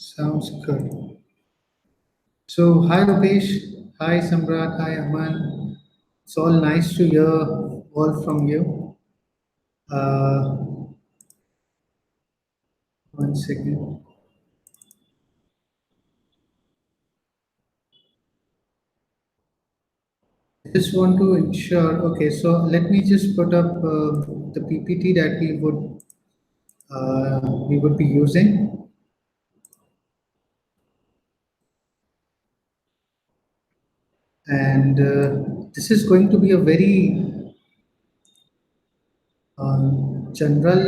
Sounds good. So, hi Rupesh, hi Samrat, hi Aman. It's all nice to hear all from you. Uh, One second. Just want to ensure. Okay, so let me just put up the PPT that we would be using, and this is going to be a very general.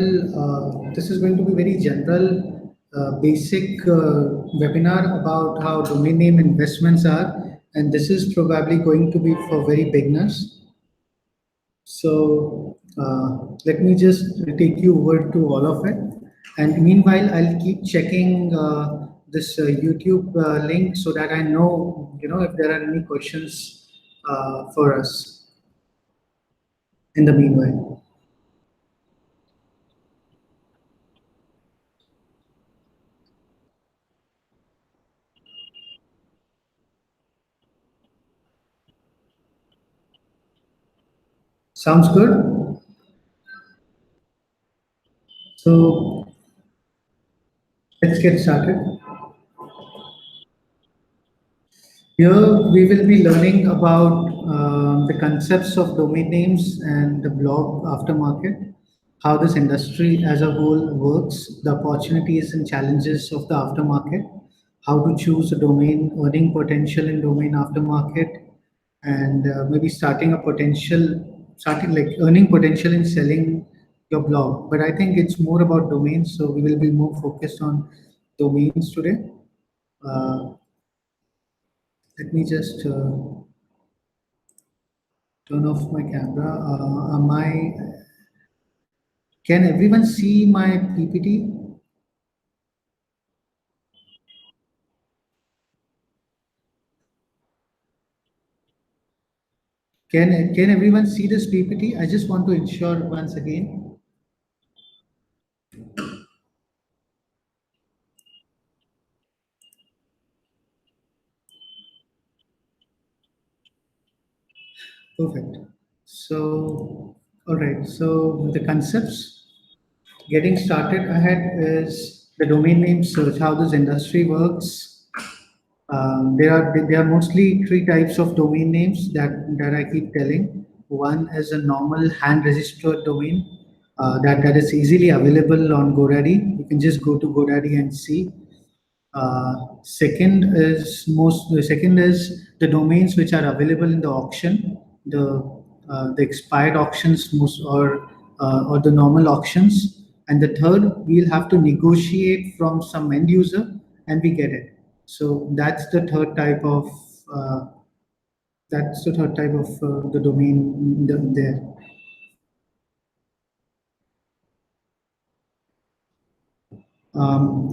This is going to be very general, basic webinar about how domain name investments are, and this is probably going to be for very beginners. So let me just take you over to all of it, and meanwhile, I'll keep checking this YouTube link so that I know, if there are any questions for us in the meanwhile. Sounds good. So let's get started. Here we will be learning about the concepts of domain names and the blog aftermarket, how this industry as a whole works, the opportunities and challenges of the aftermarket, how to choose a domain, earning potential in domain aftermarket, and maybe starting like earning potential in selling your blog. But I think it's more about domains, so we will be more focused on domains today. Uh, Let me just turn off my camera. Can everyone see my PPT? Can everyone see this PPT? I just want to ensure once again. Perfect. So, all right. So the concepts, getting started ahead is the domain name search, how this industry works. There are mostly three types of domain names that I keep telling. One is a normal hand registered domain that is easily available on GoDaddy. You can just go to GoDaddy and see. The second is the domains which are available in the auction, the expired auctions or the normal auctions. And the third, we'll have to negotiate from some end user and we get it. So uh, that's the third type of the domain there.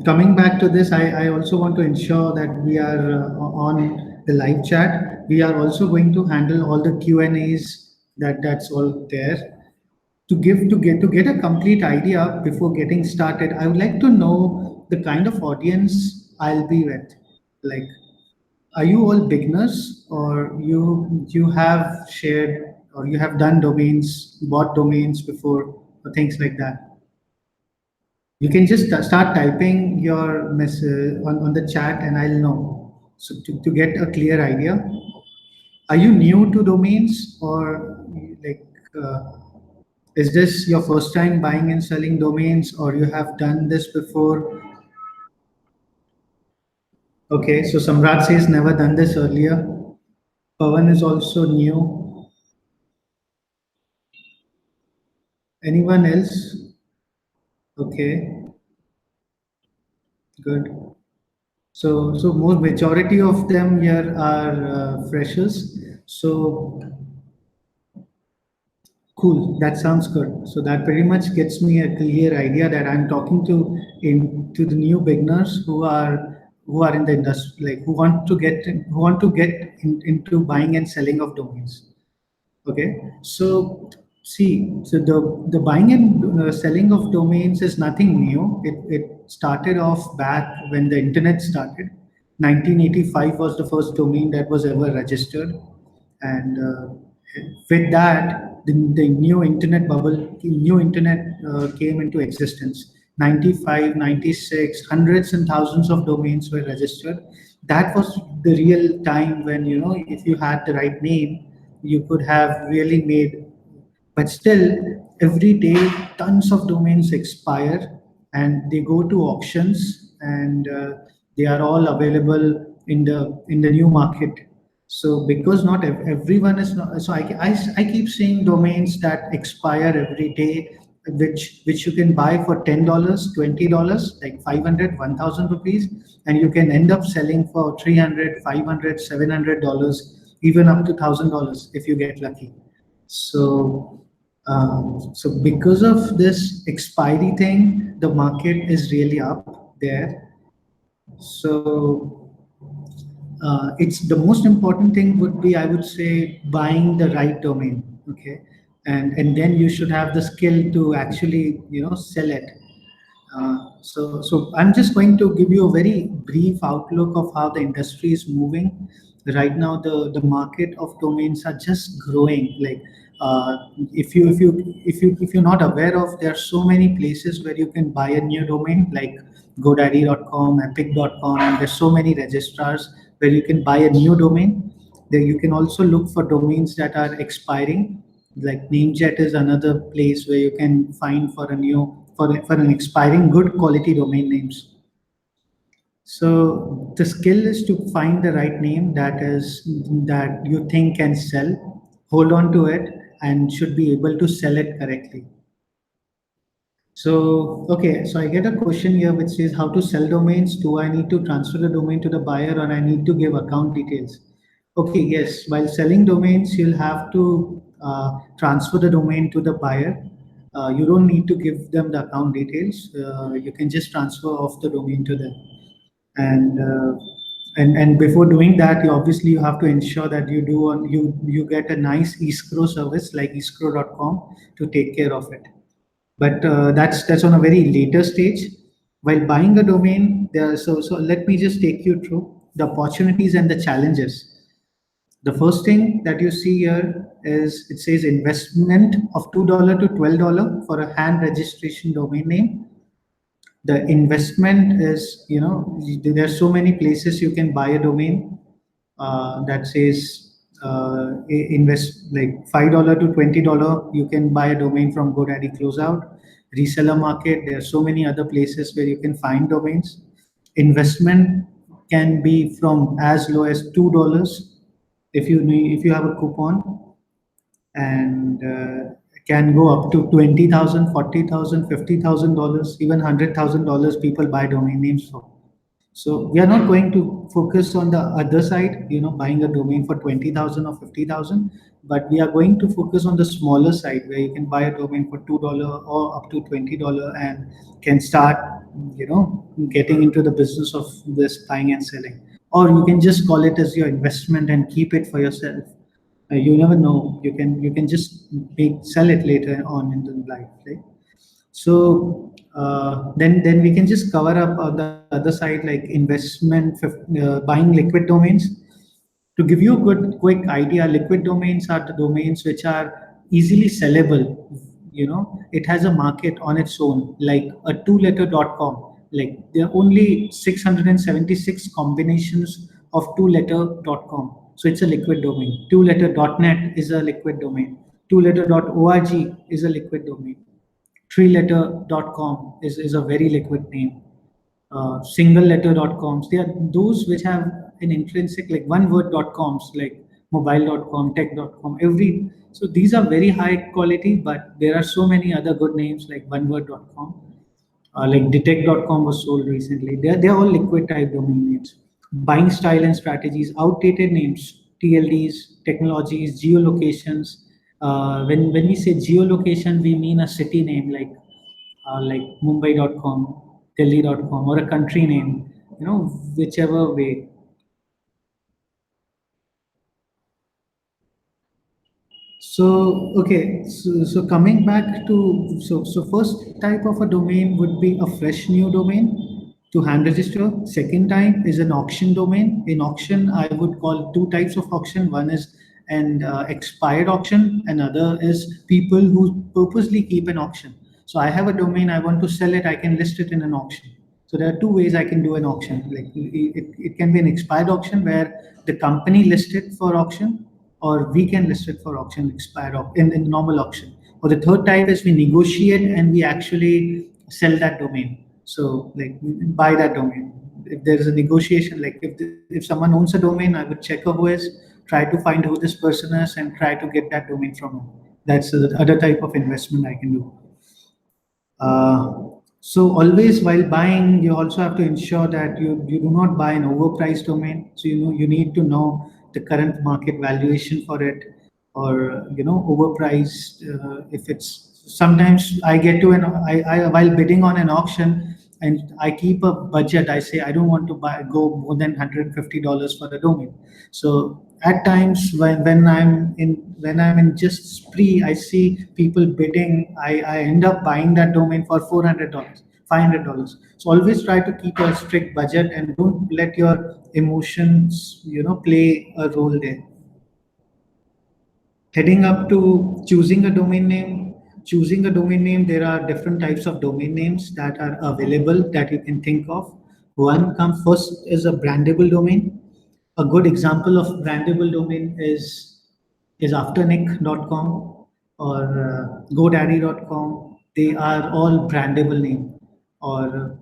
Coming back to this, I also want to ensure that we are on the live chat. We are also going to handle all the Q and A's that's all there. To get a complete idea before getting started, I would like to know the kind of audience I'll be with. Like, are you all beginners, or you have shared or you have done domains, bought domains before, or things like that? You can just start typing your message on the chat and I'll know. So to get a clear idea, are you new to domains, or like is this your first time buying and selling domains, or you have done this before? Okay, so Samrat says never done this earlier. Pavan is also new. Anyone else? Okay, good. So more majority of them here are freshers. So cool. That sounds good. So that pretty much gets me a clear idea that I'm talking to the new beginners who are in the industry, like who want to get into buying and selling of domains. Okay. So see, so the buying and selling of domains is nothing new. It started off back when the internet started. 1985 was the first domain that was ever registered, and with that, the new internet bubble, new internet came into existence. 95, 96, hundreds and thousands of domains were registered. That was the real time when, if you had the right name, you could have really made. But still, every day, tons of domains expire and they go to auctions, and they are all available in the new market. So because not everyone is not, so I keep seeing domains that expire every day, which you can buy for $10, $20, like 500, 1,000 rupees, and you can end up selling for 300, 500, $700, even up to $1,000 if you get lucky. So because of this expiry thing, the market is really up there. So it's the most important thing would be, I would say, buying the right domain. Okay, and then you should have the skill to actually sell it. So I'm just going to give you a very brief outlook of how the industry is moving. Right now, the market of domains are just growing. Like, if you're not aware of, there are so many places where you can buy a new domain, like GoDaddy.com, Epic.com. There's so many registrars where you can buy a new domain. There you can also look for domains that are expiring. Like Namejet is another place where you can find for a new for an expiring good quality domain names. So the skill is to find the right name that you think can sell, hold on to it, and should be able to sell it correctly. So, okay, so I get a question here which says how to sell domains. Do I need to transfer the domain to the buyer, or I need to give account details? Okay, yes, while selling domains, you'll have to transfer the domain to the buyer. You don't need to give them the account details. You can just transfer off the domain to them. And and before doing that, you have to ensure that you get a nice escrow service like escrow.com to take care of it. But that's on a very later stage. While buying a domain, so let me just take you through the opportunities and the challenges. The first thing that you see here is it says investment of $2 to $12 for a hand registration domain name. The investment is, there are so many places you can buy a domain that says invest like $5 to $20. You can buy a domain from GoDaddy Closeout, reseller market. There are so many other places where you can find domains. Investment can be from as low as $2 if you have a coupon, and can go up to 20,000, 40,000, $50,000, even $100,000 people buy domain names for. So we are not going to focus on the other side, buying a domain for 20,000 or 50,000, but we are going to focus on the smaller side where you can buy a domain for $2 or up to $20 and can start, getting into the business of this buying and selling. Or you can just call it as your investment and keep it for yourself. You never know. You can just sell it later on in the life, right? So then we can just cover up on the other side, like investment, buying liquid domains. To give you a good quick idea, liquid domains are the domains which are easily sellable. It has a market on its own, like a two-letter.com. Like there are only 676 combinations of two-letter.com. So it's a liquid domain. Two-letter.net is a liquid domain. Two-letter.org is a liquid domain. Three-letter.com is a very liquid name. Single-letter.coms, they are those which have an intrinsic, like one-word.coms, like mobile.com, tech.com, so these are very high quality, but there are so many other good names like oneword.com, like detect.com was sold recently. They're all liquid type domain names. Buying style and strategies, outdated names, TLDs, technologies, geolocations. When we say geolocation, we mean a city name like Mumbai.com, Delhi.com, or a country name, whichever way. So coming back to, so first type of a domain would be a fresh new domain to hand register. Second type is an auction domain. In auction, I would call two types of auction. One is an expired auction, another is people who purposely keep an auction. So I have a domain, I want to sell it, I can list it in an auction. So there are two ways I can do an auction. Like it can be an expired auction where the company lists it for auction, or we can list it for auction, in normal auction. Or the third type is we negotiate and we actually sell that domain. So like we buy that domain. If there is a negotiation, like if someone owns a domain, I would check who is, try to find who this person is, and try to get that domain from him. That's the other type of investment I can do. Uh, so always while buying, you also have to ensure that you do not buy an overpriced domain. So you need to know the current market valuation for it, or overpriced. If it's sometimes I get to I while bidding on an auction, and I keep a budget. I say I don't want to go more than $150 for the domain. So at times when I'm in just spree, I see people bidding. I end up buying that domain for $400, $500. So always try to keep a strict budget and don't let your emotions play a role there. Heading up to choosing a domain name. Choosing a domain name, there are different types of domain names that are available that you can think of. One comes first is a brandable domain. A good example of brandable domain is afternick.com or godaddy.com. They are all brandable name. Or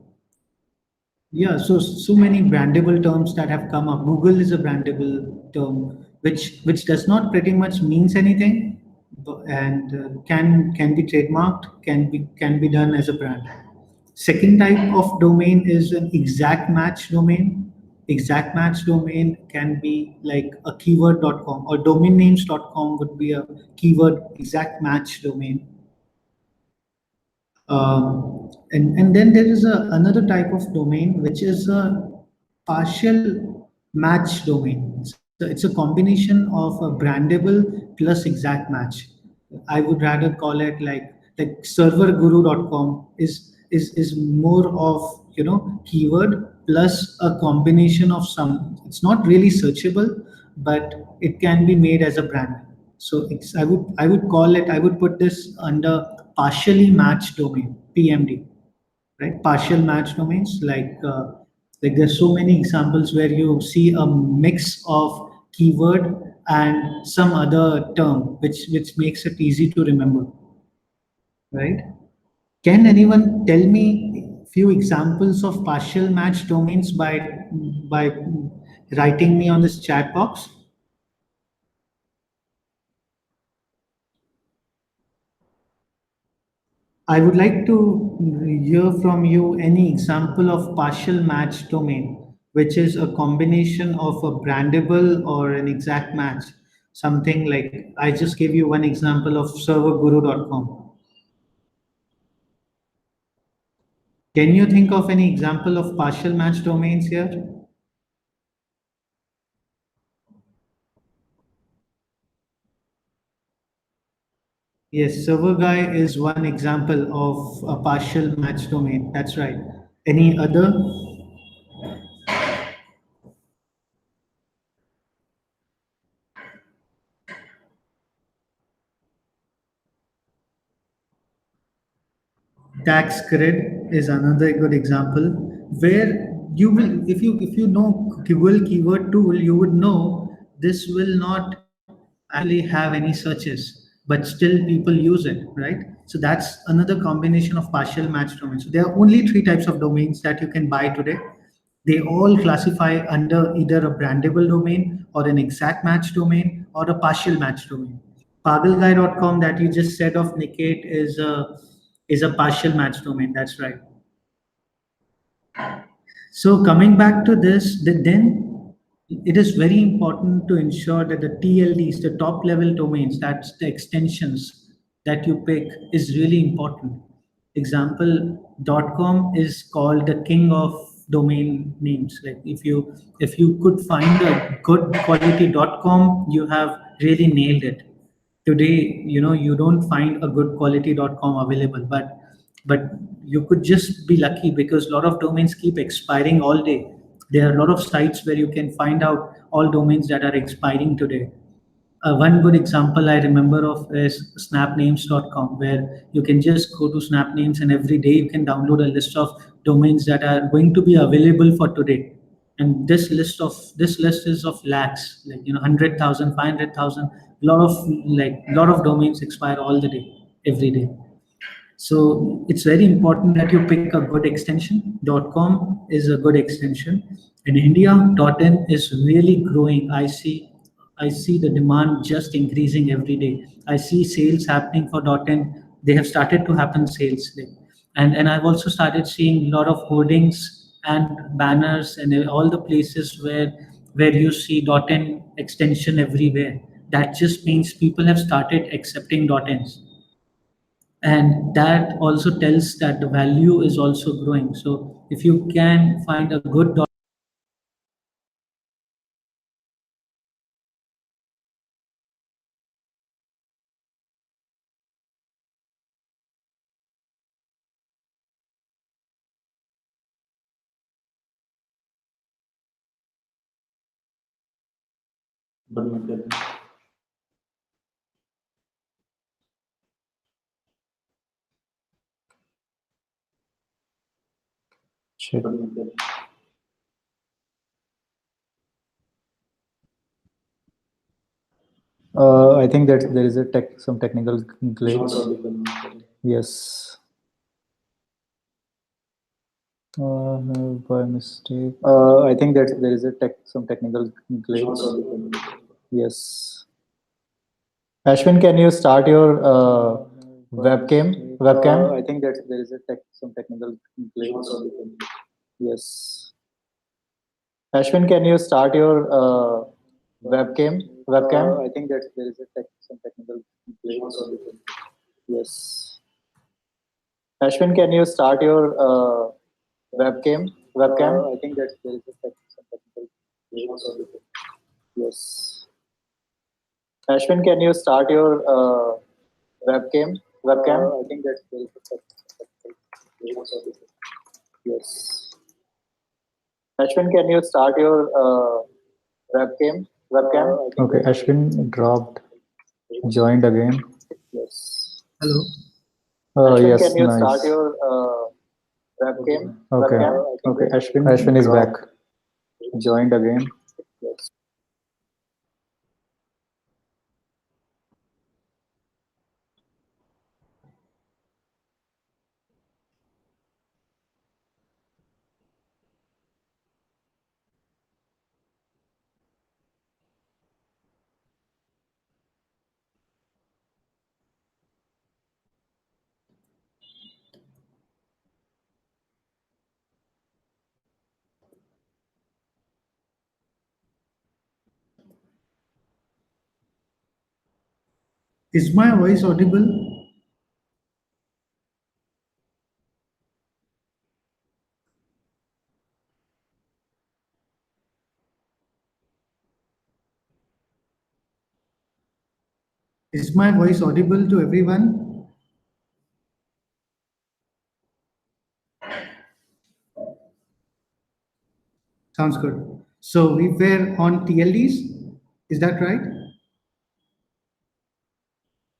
yeah, so many brandable terms that have come up. Google is a brandable term, which does not pretty much means anything, and can be trademarked, can be done as a brand. Second type of domain is an exact match domain. Exact match domain can be like a keyword.com, or domainnames.com would be a keyword exact match domain. And then there is another type of domain which is a partial match domain. So it's a combination of a brandable plus exact match. I would rather call it like serverguru.com is more of keyword plus a combination of some. It's not really searchable, but it can be made as a brand. So I would call it, I would put this under partially matched domain, PMD, right? Partial match domains, like there's so many examples where you see a mix of keyword and some other term, which makes it easy to remember, right? Can anyone tell me few examples of partial match domains by writing me on this chat box? I would like to hear from you any example of partial match domain, which is a combination of a brandable or an exact match. Something like I just gave you one example of serverguru.com. Can you think of any example of partial match domains here? Yes, server guy is one example of a partial match domain. That's right. Any other? Tax grid is another good example where you will, if you know Google keyword tool, you would know this will not actually have any searches, but still people use it, right? So that's another combination of partial match domains. So there are only three types of domains that you can buy today. They all classify under either a brandable domain or an exact match domain or a partial match domain. Pagalguy.com that you just said of Niket is a partial match domain. That's right. So coming back to this, then it is very important to ensure that the TLDs, the top level domains, that's the extensions that you pick, is really important. Example, .com is called the king of domain names. Like if you could find a good quality .com, you have really nailed it. today, you don't find a good quality.com available, but you could just be lucky because a lot of domains keep expiring all day. There are a lot of sites where you can find out all domains that are expiring today. One good example I remember of is snapnames.com, where you can just go to snapnames and every day you can download a list of domains that are going to be available for today. And this list is of lakhs, like 100,000, 500,000. Lot of domains expire all the day, every day. So it's very important that you pick a good extension. .com is a good extension. In India, .in is really growing. I see the demand just increasing every day. I see sales happening for .in. They have started to happen sales. And I've also started seeing a lot of hoardings and banners and all the places where you see .in extension everywhere. That just means people have started accepting .ins, and that also tells that the value is also growing. So if you can find a good Shit. I think that there is some technical glitch. Yes. By mistake. I think that there is some technical glitch. Yes. Ashwin, can you start your webcam? I think that there is some technical glitch. Yes. Ashwin, can you start your webcam? I think that there is some technical glitch. Yes. Ashwin, can you start your webcam? I think that there is some technical glitch. Yes. Ashwin, can you start your webcam? I think that there is some technical glitch. Yes. Ashwin, can you start your webcam? Okay, Ashwin dropped, joined again. Yes. Hello. Ashwin, yes, can you start your webcam? Okay. Okay, Ashwin is back. Joined again. Yes. Is my voice audible? Is my voice audible to everyone? Sounds good. So we were on TLDs. Is that right?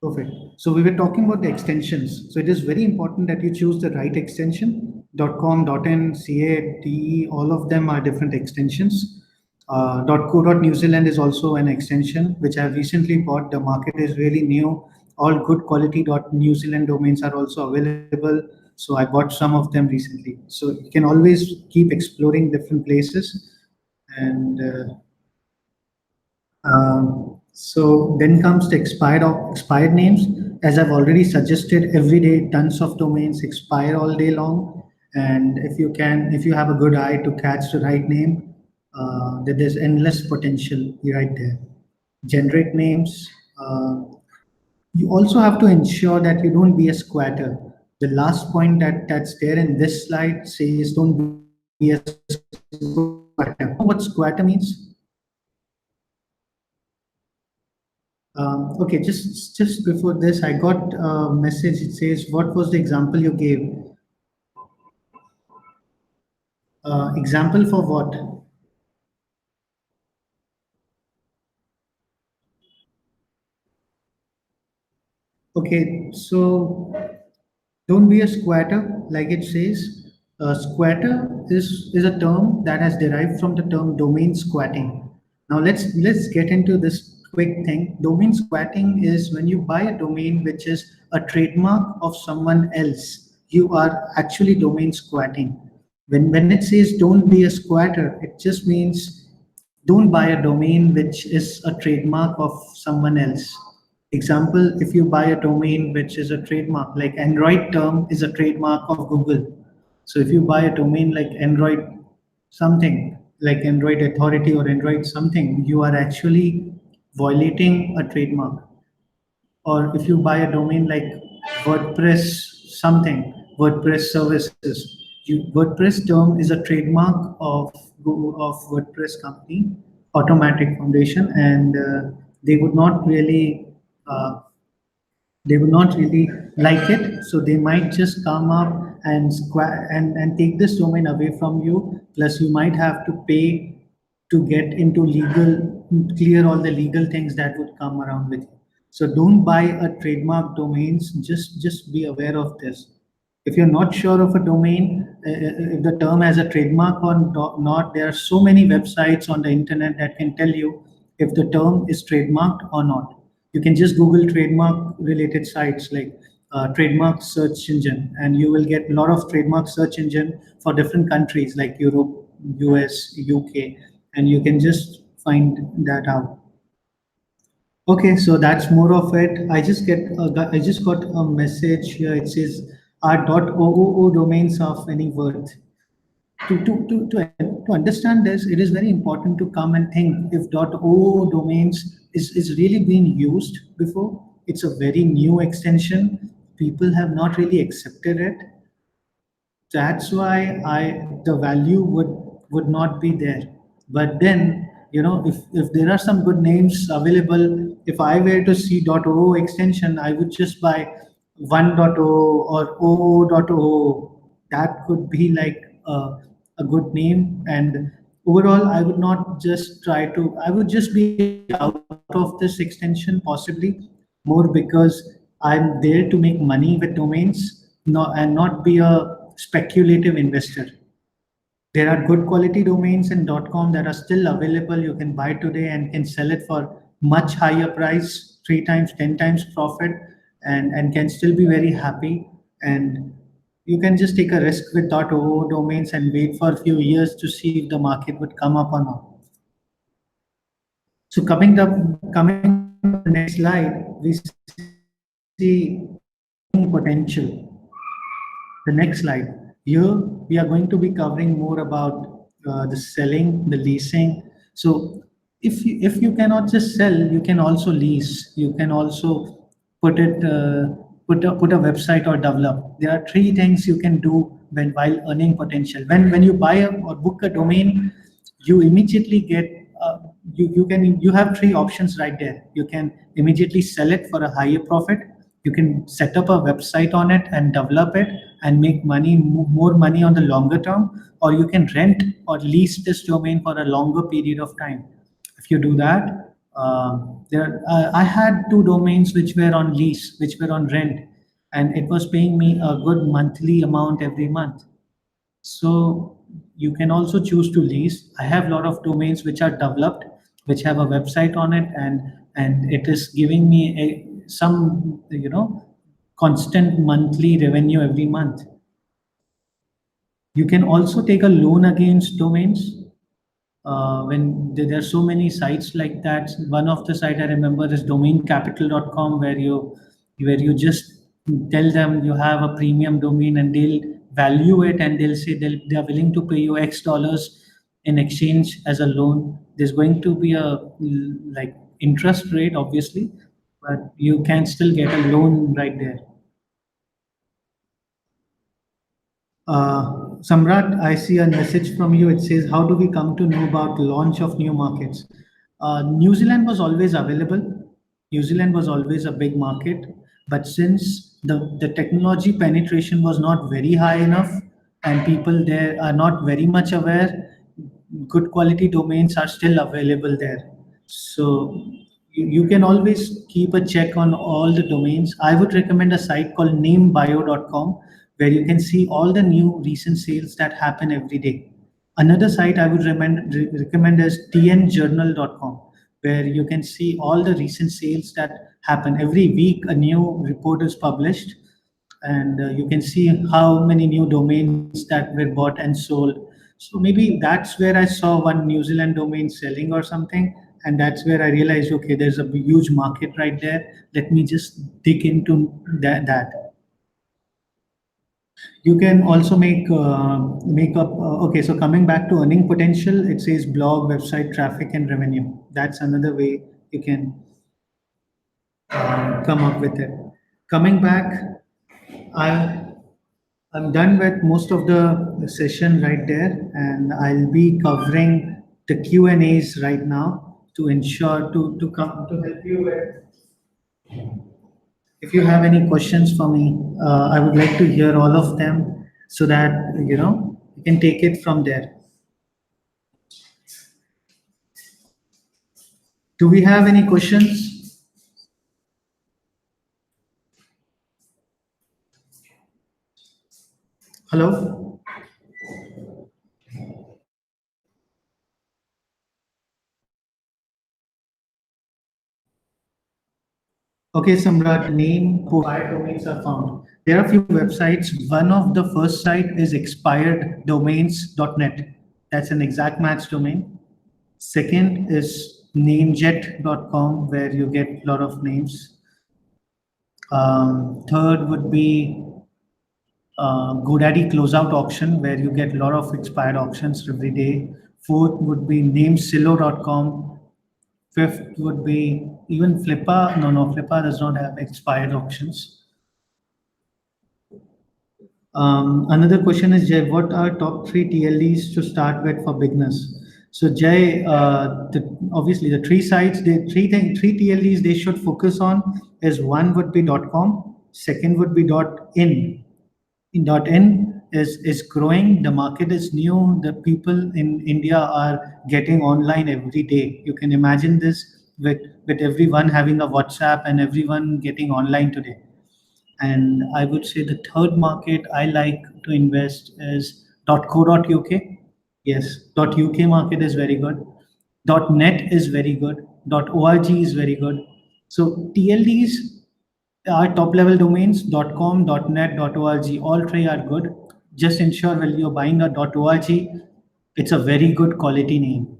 Perfect. So we were talking about the extensions. So it is very important that you choose the right extension. .com, .in, .ca, .de, all of them are different extensions. .co.New Zealand is also an extension which I have recently bought. The market is really new. All good quality .New Zealand domains are also available. So I bought some of them recently. So you can always keep exploring different places. And so then comes the expired names. As I've already suggested, every day tons of domains expire all day long. And if you have a good eye to catch the right name, then there's endless potential right there. Generate names. You also have to ensure that you don't be a squatter. The last point that's there in this slide says don't be a squatter. What squatter means? Okay, just before this, I got a message. It says, "What was the example you gave? Example for what?" Okay, so don't be a squatter, like it says. Squatter is a term that has derived from the term domain squatting. Now let's get into this quick thing. Domain squatting is when you buy a domain which is a trademark of someone else. You are actually domain squatting. When it says don't be a squatter, it just means don't buy a domain which is a trademark of someone else. Example, if you buy a domain which is a trademark, like Android term is a trademark of Google. So if you buy a domain like Android something, like Android Authority or Android something, you are actually violating a trademark. Or if you buy a domain like WordPress something, WordPress services, WordPress term is a trademark of of WordPress company, Automatic Foundation, and they would not really uh, they would not really like it, so they might just come up and and take this domain away from you. Plus you might have to pay to get into legal, clear all the legal things that would come around with you. So don't buy a trademark domains, just be aware of this. If you're not sure of a domain, if the term has a trademark or not, there are so many websites on the internet that can tell you if the term is trademarked or not. You can just Google trademark related sites like trademark search engine, and you will get a lot of trademark search engine for different countries like Europe, US, UK, and you can just find that out. Okay, so that's more of it. I just got a message here. It says, "Are .oo domains of any worth?" To understand this, it is very important to come and think if .oo domains is really being used before. It's a very new extension. People have not really accepted it. That's why I the value would not be there. But then, if there are some good names available, if I were to see .oo extension, I would just buy 1.0 or .oo. That could be like a good name. And overall, I would not just try to, I would just be out of this extension possibly, more because I'm there to make money with domains, and not be a speculative investor. There are good quality domains in .com that are still available. You can buy today and can sell it for much higher price, 3 times, 10 times profit, and can still be very happy. And you can just take a risk with .oo domains and wait for a few years to see if the market would come up or not. So coming up to the next slide, we see earning potential. The next slide. Here we are going to be covering more about the selling, the leasing. So if you cannot just sell, you can also lease. You can also put it put a website or develop. There are three things you can do while earning potential. When you buy or book a domain, you immediately get you have three options right there. You can immediately sell it for a higher profit. You can set up a website on it and develop it and make money, more money on the longer term, or you can rent or lease this domain for a longer period of time. If you do that, I had two domains which were on lease, which were on rent, and it was paying me a good monthly amount every month. So you can also choose to lease. I have a lot of domains which are developed, which have a website on it, and it is giving me some constant monthly revenue every month. You can also take a loan against domains. When there are so many sites like that. One of the site I remember is domaincapital.com, where you just tell them you have a premium domain and they'll value it, and they'll say they are willing to pay you X dollars in exchange as a loan. There's going to be a like interest rate, obviously, but you can still get a loan right there. Samrat, I see a message from you. It says, "How do we come to know about launch of new markets?" New Zealand was always available. New Zealand was always a big market, but since the technology penetration was not very high enough and people there are not very much aware, good quality domains are still available there. So you can always keep a check on all the domains. I would recommend a site called namebio.com where you can see all the new recent sales that happen every day. Another site I would recommend is tnjournal.com, where you can see all the recent sales that happen. Every week, a new report is published, and you can see how many new domains that were bought and sold. So maybe that's where I saw one New Zealand domain selling or something, and that's where I realized, okay, there's a huge market right there. Let me just dig into that. You can also make up. Okay, so coming back to earning potential, it says blog, website traffic, and revenue. That's another way you can come up with it. Coming back, I I'm done with most of the session right there, and I'll be covering the Q and A's right now to ensure to come to help you with. If you have any questions for me, I would like to hear all of them so that you can take it from there. Do we have any questions? Hello? Okay, Samrat, name, expired domains are found. There are a few websites. One of the first site is expireddomains.net. That's an exact match domain. Second is namejet.com, where you get a lot of names. Third would be GoDaddy closeout auction, where you get a lot of expired auctions every day. Fourth would be namesilo.com. Fifth would be even Flippa. No, Flippa does not have expired auctions. Another question is, Jay, what are top three TLDs to start with for beginners? So Jay, obviously the three sites, the three TLDs they should focus on is one would be .com, second would be .in. In is growing. The market is new. The people in India are getting online every day. You can imagine this with everyone having a WhatsApp and everyone getting online today. And I would say the third market I like to invest is .co.uk. Yes, .uk market is very good. .net is very good. .org is very good. So TLDs are top level domains. .com, .net, .org. All three are good. Just ensure when you're buying a .org, it's a very good quality name,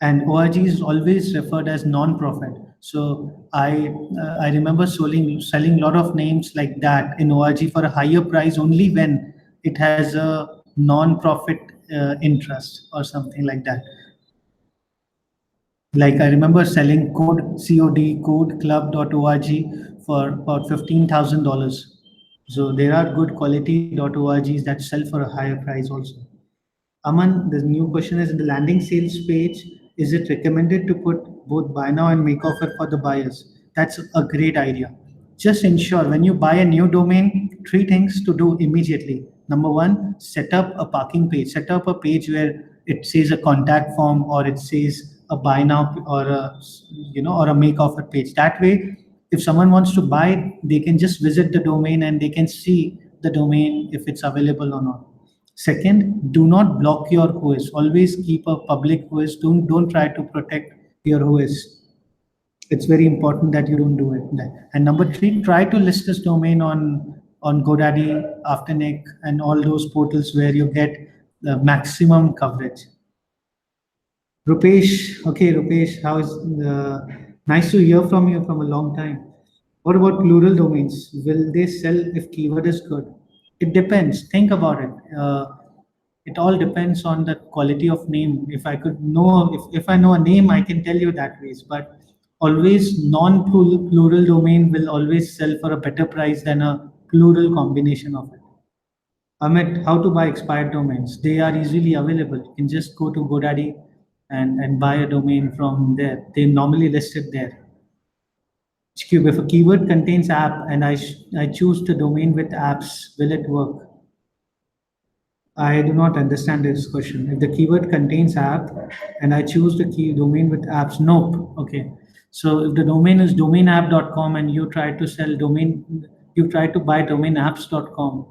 and ORG is always referred as non-profit. So I remember selling a lot of names like that in ORG for a higher price only when it has a non-profit interest or something like that. Like I remember selling code club.org for about $15,000. So there are good quality .orgs that sell for a higher price also. Aman, the new question is in the landing sales page, is it recommended to put both buy now and make offer for the buyers? That's a great idea. Just ensure when you buy a new domain, three things to do immediately. Number one, set up a parking page. Set up a page where it says a contact form or it says a buy now or a make offer page. That way, if someone wants to buy, they can just visit the domain and they can see the domain if it's available or not. Second, do not block your OS. Always keep a public OS. Don't try to protect your OS. It's very important that you don't do it. And number three, try to list this domain on GoDaddy, Afternic, and all those portals where you get the maximum coverage. Rupesh, okay, Rupesh, how's nice to hear from you from a long time. What about plural domains? Will they sell if keyword is good? It depends. Think about it. It all depends on the quality of name. If I could know, if I know a name, I can tell you that ways. But always non-plural domain will always sell for a better price than a plural combination of it. Amit, how to buy expired domains? They are easily available. You can just go to GoDaddy and buy a domain from there. They normally list it there. Cube, if a keyword contains app and I choose the domain with apps, will it work? I do not understand this question. If the keyword contains app and I choose the key domain with apps, nope. Okay. So if the domain is domainapp.com and you try to sell domain, you try to buy domainapps.com,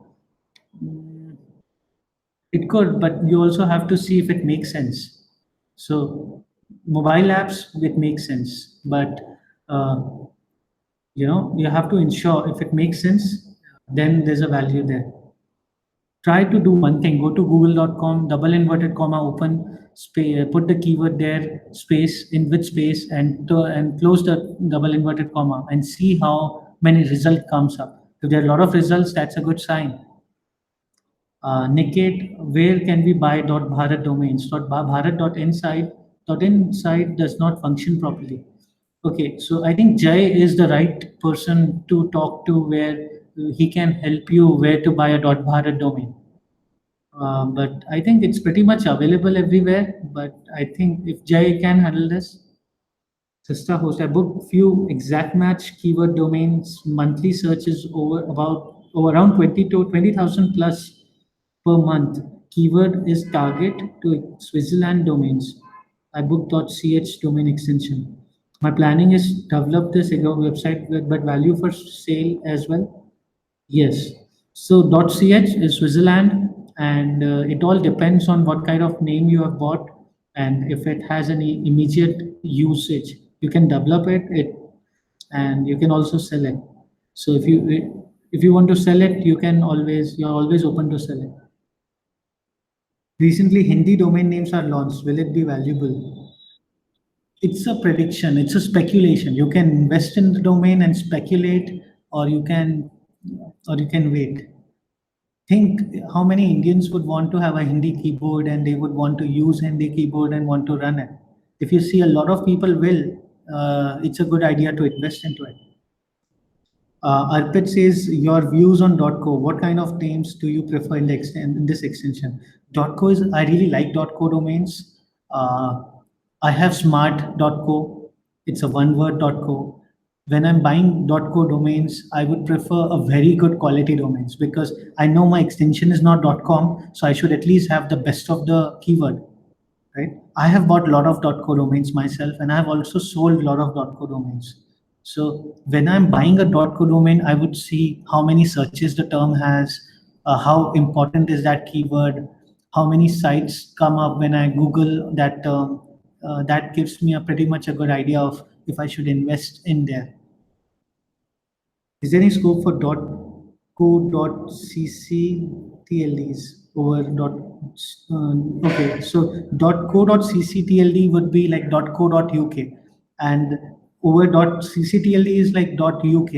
it could, but you also have to see if it makes sense. So mobile apps, it makes sense, but uh, you have to ensure if it makes sense, then there's a value there. Try to do one thing: go to google.com, double inverted comma, open space, put the keyword there, space in with space, and close the double inverted comma and see how many result comes up. If there are a lot of results, that's a good sign. Niket, where can we buy .bharat domains? .bharat inside does not function properly. Okay, so I think Jay is the right person to talk to, where he can help you where to buy a .bharat domain. But I think it's pretty much available everywhere. But I think if Jay can handle this, Sista host, I booked few exact match keyword domains. Monthly search is around 20,000 plus per month. Keyword is target to Switzerland domains. I booked .ch domain extension. My planning is develop this website but value for sale as well. Yes. So .ch is Switzerland, and it all depends on what kind of name you have bought and if it has any immediate usage. You can develop it, and you can also sell it. So if you want to sell it, you're always open to sell it. Recently, Hindi domain names are launched. Will it be valuable? It's a prediction. It's a speculation. You can invest in the domain and speculate, or you can wait. Think how many Indians would want to have a Hindi keyboard and they would want to use Hindi keyboard and want to run it. If you see a lot of people will, it's a good idea to invest into it. Arpit says your views on .co. What kind of names do you prefer in this extension? .co is I really like .co domains. I have smart.co. It's a one-word .co. When I'm buying .co domains, I would prefer a very good quality domains because I know my extension is not .com, so I should at least have the best of the keyword, right? I have bought a lot of .co domains myself, and I have also sold a lot of .co domains. So when I'm buying a .co domain, I would see how many searches the term has, how important is that keyword, how many sites come up when I Google that term. That gives me a pretty much a good idea of if I should invest in there. Is there any scope for .co.ccTLDs over okay, so .co.ccTLD would be like .co.uk, and over .ccTLD is like .uk.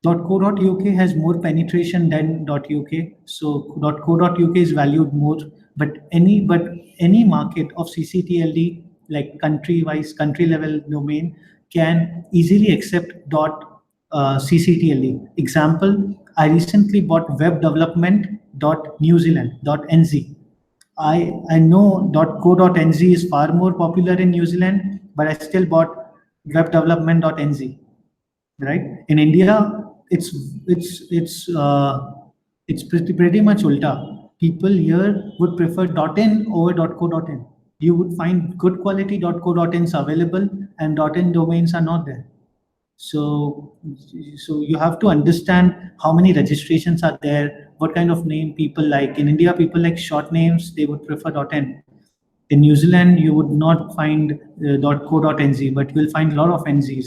.co.uk has more penetration than .uk, so .co.uk is valued more. But any market of ccTLD, like country level domain, can easily accept .ccTLD. Example: I recently bought web development .new Zealand .nz. I know .co.nz is far more popular in New Zealand, but I still bought web development .nz, right? In India, it's pretty much ulta. People here would prefer .in over .co.in. You would find good quality .co.ins available, and .in domains are not there. So so you have to understand how many registrations are there, what kind of name people like. In India, people like short names, they would prefer .in. In New Zealand, you would not find .co.nz, but you will find a lot of nzs.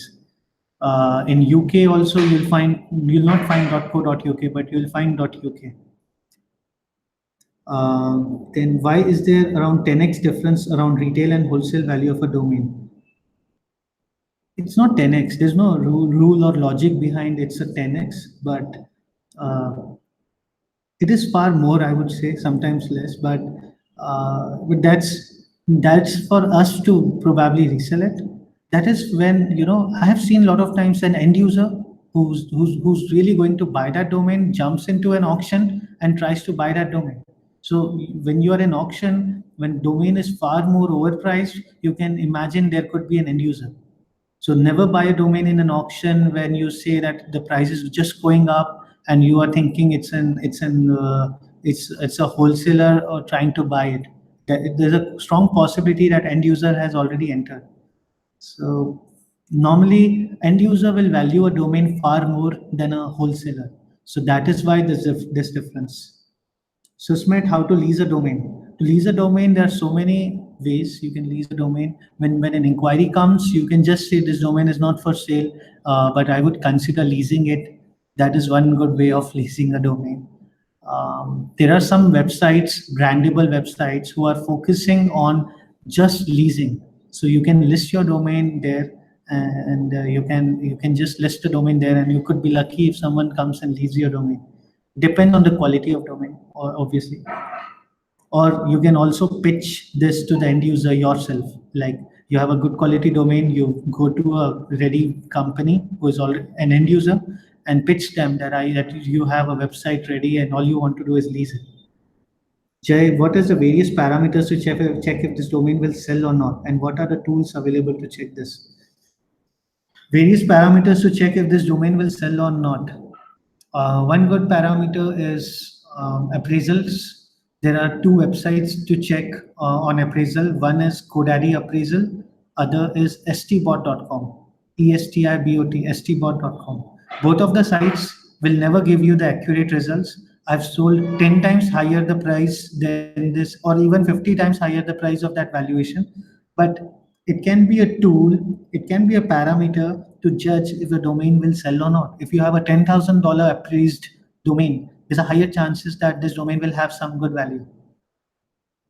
In UK also, you'll not find .co.uk, but you'll find .uk. Then why is there around 10x difference around retail and wholesale value of a domain? It's not 10x. There's no rule or logic behind it's a 10x, but uh, it is far more, I would say, sometimes less, but that's for us to probably resell it. That is when I have seen a lot of times an end user who's really going to buy that domain jumps into an auction and tries to buy that domain. So when you are in auction, when domain is far more overpriced, you can imagine there could be an end user. So never buy a domain in an auction when you say that the price is just going up and you are thinking it's a wholesaler or trying to buy it. There's a strong possibility that end user has already entered. So normally end user will value a domain far more than a wholesaler. So that is why there's this difference. So Smith, how to lease a domain? To lease a domain, there are so many ways you can lease a domain. When an inquiry comes, you can just say this domain is not for sale, but I would consider leasing it. That is one good way of leasing a domain. There are some websites, brandable websites, who are focusing on just leasing. So you can list your domain there, and you can just list the domain there, and you could be lucky if someone comes and leases your domain. Depends on the quality of domain, or obviously. Or you can also pitch this to the end user yourself. Like you have a good quality domain, you go to a ready company who is already an end user and pitch them that you have a website ready and all you want to do is lease it. Jay, what is the various parameters to check if this domain will sell or not, and what are the tools available to check this? Various parameters to check if this domain will sell or not. One good parameter is appraisals. There are two websites to check on appraisal. One is GoDaddy Appraisal, other is stbot.com. ESTIBOT, stbot.com. Both of the sites will never give you the accurate results. I've sold 10 times higher the price than this, or even 50 times higher the price of that valuation. But it can be a tool, it can be a parameter to judge if the domain will sell or not. If you have a $10,000 appraised domain, there's a higher chances that this domain will have some good value,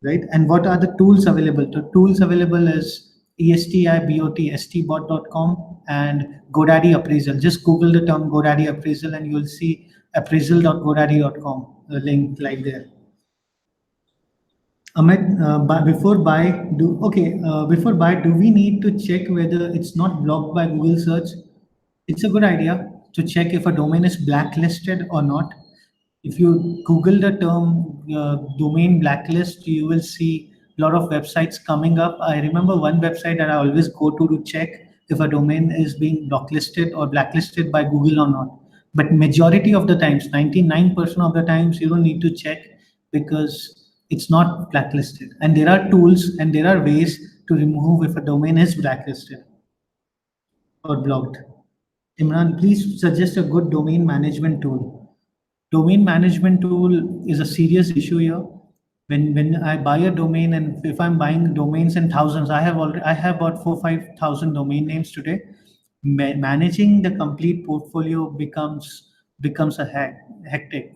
right? And what are the tools available? The tools available is ESTIBOT, stbot.com, and GoDaddy Appraisal. Just Google the term GoDaddy Appraisal and you'll see appraisal.godaddy.com, a link like there. Amit, before buy, do we need to check whether it's not blocked by Google search? It's a good idea to check if a domain is blacklisted or not. If you Google the term domain blacklist, you will see a lot of websites coming up. I remember one website that I always go to check if a domain is being blacklisted or blacklisted by Google or not. But majority of the times, 99% of the times, you don't need to check because it's not blacklisted. And there are tools and there are ways to remove if a domain is blacklisted or blocked. Imran, please suggest a good domain management tool. Domain management tool is a serious issue here. When I buy a domain, and if I'm buying domains in thousands, I have about 4 5 thousand domain names today. Managing the complete portfolio becomes a hectic.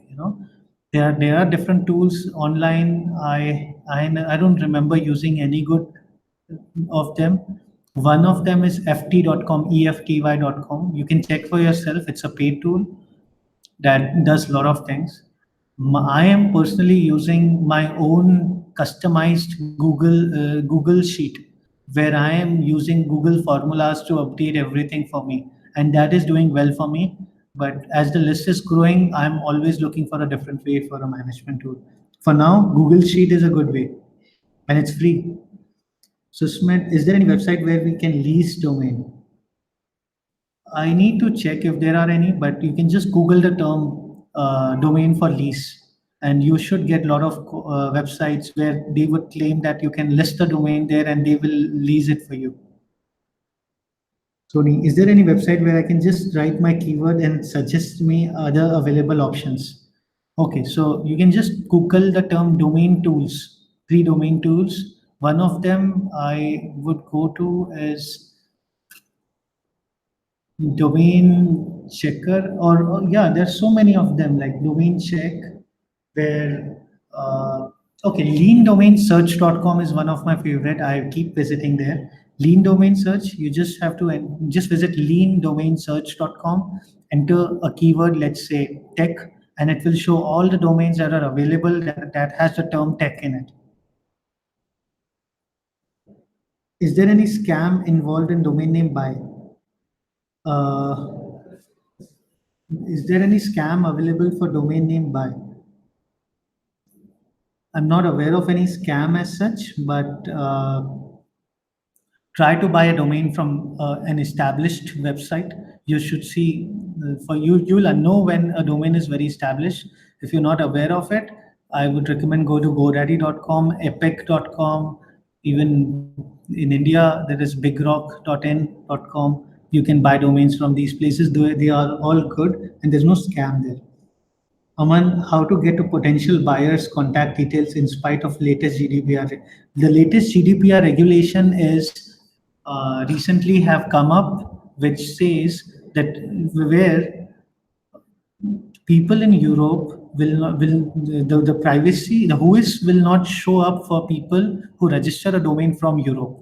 There are different tools online. I don't remember using any good of them. One of them is ft.com, efty.com. You can check for yourself. It's a paid tool that does a lot of things. I am personally using my own customized Google sheet where I am using Google formulas to update everything for me, and that is doing well for me. But as the list is growing, I'm always looking for a different way for a management tool. For now, Google Sheet is a good way, and it's free. So, Smith, is there any website where we can lease domain? I need to check if there are any, but you can just Google the term domain for lease, and you should get a lot of websites where they would claim that you can list the domain there and they will lease it for you. Sony, is there any website where I can just write my keyword and suggest me other available options? Okay, so you can just Google the term domain tools, free domain tools. One of them I would go to is domain checker, or yeah, there's so many of them like domain check where okay, leandomainsearch.com is one of my favorite. I keep visiting there. Lean domain search, you just have to just visit leandomainsearch.com, enter a keyword, let's say tech, and it will show all the domains that are available that has the term tech in it. Is there any scam involved in domain name buy? uh, is there any scam available for domain name buy? I'm not aware of any scam as such, but try to buy a domain from an established website. You should see, for you, you'll know when a domain is very established. If you're not aware of it, I would recommend go to godaddy.com, epic.com. Even in India, there is bigrock.in.com. You can buy domains from these places. They are all good and there's no scam there. Aman, how to get to potential buyers' contact details in spite of latest GDPR? The latest GDPR regulation is recently have come up, which says that where people in Europe will not, will the privacy, the whois will not show up for people who register a domain from Europe.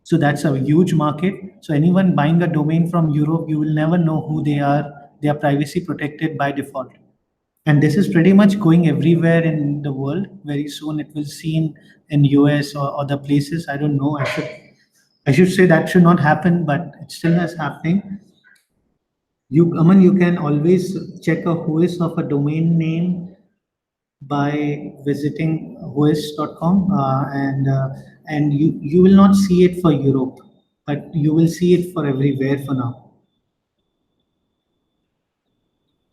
So that's a huge market. So anyone buying a domain from Europe, you will never know who they are. They are privacy protected by default. And this is pretty much going everywhere in the world. Very soon it will seen in US or other places. I don't know. I should say that should not happen, but it still is happening. You, Aman, you can always check a whois of a domain name by visiting whois.com, and you will not see it for Europe, but you will see it for everywhere for now.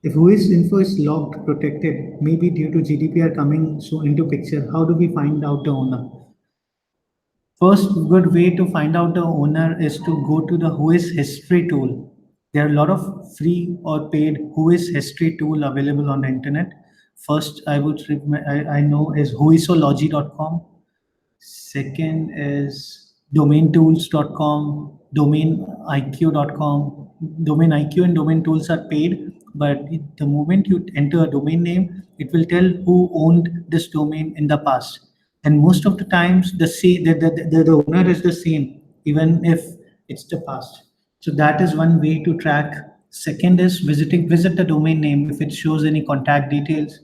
If whois info is logged, protected, maybe due to GDPR coming so into picture, how do we find out the owner? First good way to find out the owner is to go to the Whois history tool. There are a lot of free or paid Whois history tool available on the internet. First, I know is whoisology.com. Second is domaintools.com, domaiниq.com. Domain IQ and domain tools are paid, but the moment you enter a domain name, it will tell who owned this domain in the past. And most of the times, the owner is the same, even if it's the past. So that is one way to track. Second is visit the domain name. If it shows any contact details,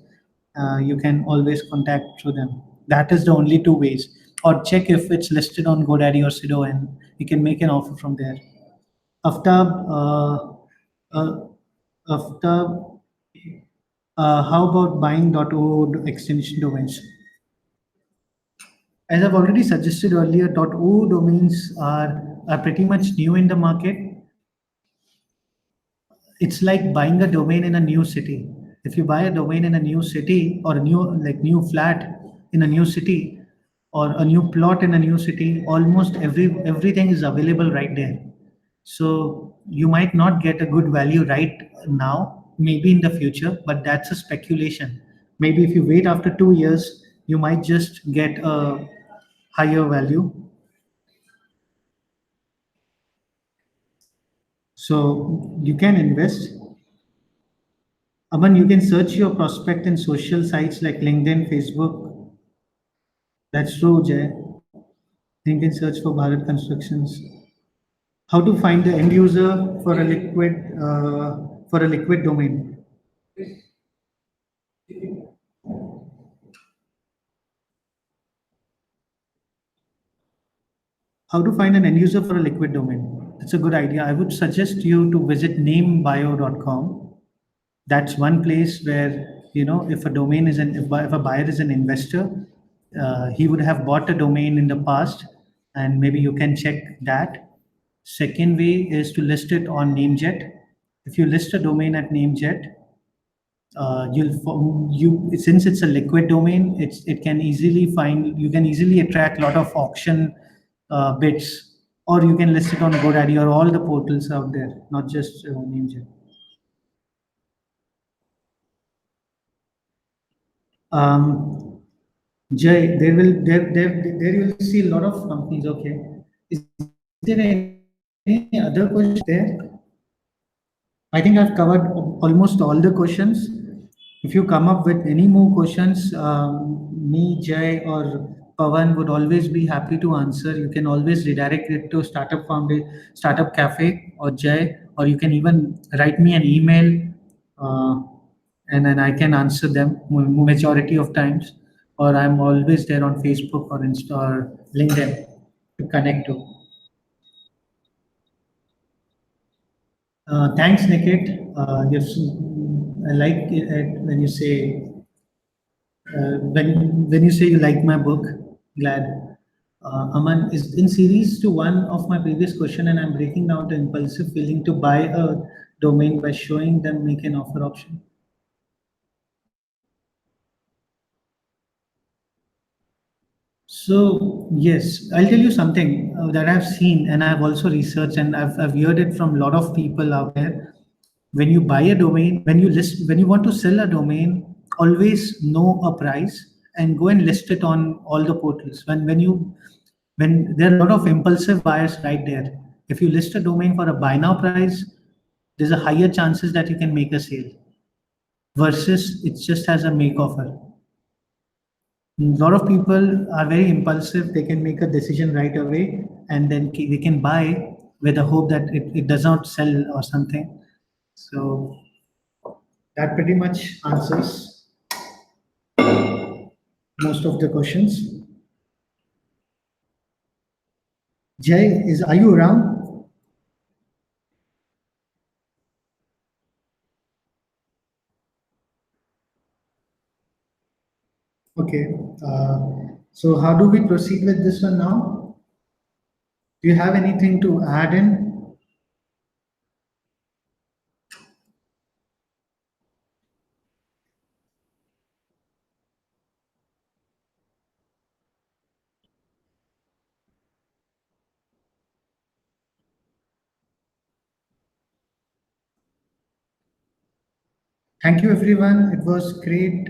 you can always contact through them. That is the only two ways. Or check if it's listed on GoDaddy or Sido, and you can make an offer from there. Aftab, uh, Aftab, how about buying .o extension domains? As I've already suggested earlier, .o domains are pretty much new in the market. It's like buying a domain in a new city. If you buy a domain in a new city or a new flat in a new city or a new plot in a new city, almost everything is available right there. So you might not get a good value right now, maybe in the future, but that's a speculation. Maybe if you wait after 2 years, you might just get a higher value. So you can invest. Aman, you can search your prospect in social sites like LinkedIn, Facebook. That's true, Jay. You can search for Bharat Constructions. How to find the end user for a liquid domain? How to find an end user for a liquid domain? That's a good idea. I would suggest you to visit namebio.com. That's one place where, if a domain is if a buyer is an investor, he would have bought a domain in the past, and maybe you can check that. Second way is to list it on namejet. If you list a domain at namejet, you since it's a liquid domain, it can easily find you can easily attract a lot of auction bids, or you can list it on GoDaddy or all the portals out there, not just namejet. Um, Jay, there you will see a lot of companies. Okay, is there any other questions there? I think I've covered almost all the questions. If you come up with any more questions, me, Jay, or Pawan would always be happy to answer. You can always redirect it to Startup Cafe or Jay, or you can even write me an email, uh, and then I can answer them majority of times. Or I'm always there on Facebook or Insta or LinkedIn to connect to. Thanks, Nikit. Yes, I like it when you say when you say you like my book. Glad. Aman, is in series to one of my previous question, and I'm breaking down the impulsive feeling to buy a domain by showing them make an offer option. So yes, I'll tell you something that I've seen and I've also researched and I've heard it from a lot of people out there. When you buy a domain, when you want to sell a domain, always know a price and go and list it on all the portals. When there are a lot of impulsive buyers right there. If you list a domain for a buy now price, there's a higher chances that you can make a sale versus it just has a make offer. A lot of people are very impulsive. They can make a decision right away and then they can buy with the hope that it does not sell or something. So that pretty much answers most of the questions. Jay, are you around? Okay. So how do we proceed with this one now? Do you have anything to add in? Thank you, everyone. It was great.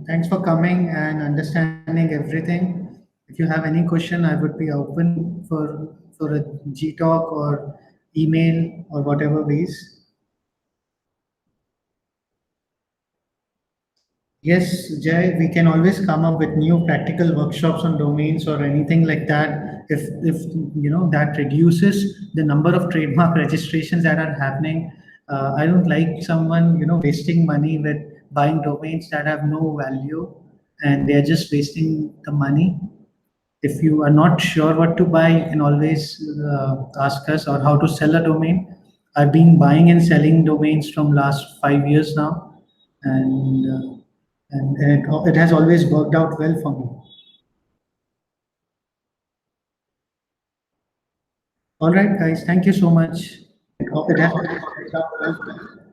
Thanks for coming and understanding everything. If you have any question, I would be open for a G talk or email or whatever ways. Yes, Jay, we can always come up with new practical workshops on domains or anything like that. If that reduces the number of trademark registrations that are happening. I don't like someone wasting money with buying domains that have no value, and they're just wasting the money. If you are not sure what to buy, you can always ask us or how to sell a domain. I've been buying and selling domains from last 5 years now, and it has always worked out well for me. All right, guys, thank you so much. It has worked out well.